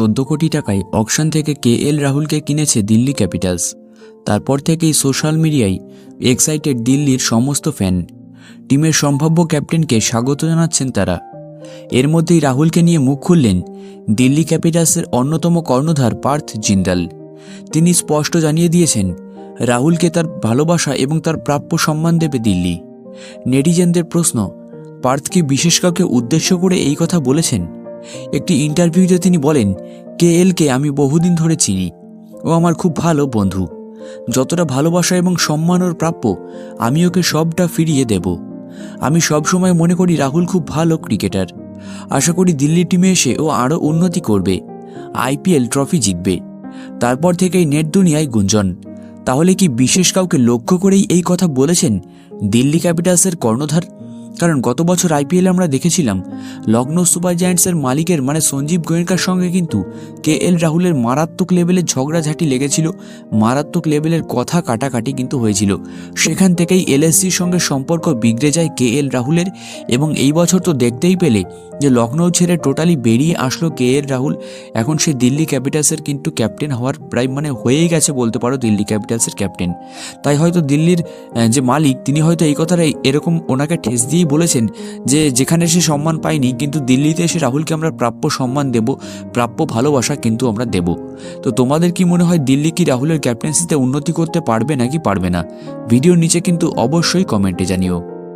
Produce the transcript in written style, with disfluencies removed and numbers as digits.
14 কোটি টাকায় অকশন থেকে কেএল রাহুলকে কিনেছে দিল্লি ক্যাপিটালস। তারপর থেকেই সোশ্যাল মিডিয়ায় এক্সাইটেড দিল্লির সমস্ত ফ্যান। টিমের সম্ভাব্য ক্যাপ্টেনকে স্বাগত জানাচ্ছেন তারা। এর মধ্যেই রাহুলকে নিয়ে মুখ খুললেন দিল্লি ক্যাপিটালসের অন্যতম কর্ণধার পার্থ জিন্দাল। তিনি স্পষ্ট জানিয়ে দিয়েছেন রাহুলকে তার ভালোবাসা এবং তার প্রাপ্য সম্মান দেবে দিল্লি। নেটিজেনদের প্রশ্ন, পার্থ কি বিশেষ কাউকে উদ্দেশ্য করে এই কথা বলেছেন? একটি ইন্টারভিউতে তিনি বলেন, কেএলকে আমি বহুদিন ধরে চিনি, ও আমার খুব ভালো বন্ধু। যতটা ভালোবাসা এবং সম্মান ওর প্রাপ্য, আমি ওকে সবটা ফিরিয়ে দেব। আমি সবসময় মনে করি রাহুল খুব ভালো ক্রিকেটার। আশা করি দিল্লি টিমে এসে ও আরও উন্নতি করবে, আইপিএল ট্রফি জিতবে। তারপর থেকেই নেট দুনিয়ায় গুঞ্জন, তাহলে কি বিশেষ কাউকে লক্ষ্য করেই এই কথা বলেছেন দিল্লি ক্যাপিটালসের কর্ণধার? কারণ গত বছর আইপিএলে আমরা দেখেছিলাম লখনৌ সুপার জায়ান্টসের মালিকের মানে সঞ্জীব গোয়েঙ্কার সঙ্গে কিন্তু কেএল রাহুলের মারাত্মক লেভেলের ঝগড়াঝাটি লেগেছিল, মারাত্মক লেভেলের কথা কাটাকাটি কিন্তু হয়েছিল। সেখান থেকেই এলএসজির সঙ্গে সম্পর্ক বিগড়ে যায় কেএল রাহুলের। এবং এই বছর তো দেখতেই পেলে যে লখনৌ ছেড়ে টোটালি বেরিয়ে আসলো কেএল রাহুল। এখন সে দিল্লি ক্যাপিটালসের কিন্তু ক্যাপ্টেন হওয়ার প্রায় হয়েই গেছে বলতে পারো, দিল্লি ক্যাপিটালসের ক্যাপ্টেন। তাই হয়তো দিল্লির যে মালিক তিনি হয়তো এই কথাটা এরকম ওনাকে ঠেস দিয়েই বলেছেন যে যেখানে সে সম্মান পায়নি, কিন্তু দিল্লিতে এসে রাহুলকে আমরা প্রাপ্য সম্মান দেব, প্রাপ্য ভালোবাসা কিন্তু আমরা দেব। তো তোমাদের কি মনে হয় দিল্লি কি রাহুলের ক্যাপ্টেন্সিতে উন্নতি করতে পারবে নাকি পারবে না? ভিডিওর নিচে কিন্তু অবশ্যই কমেন্টে জানিও।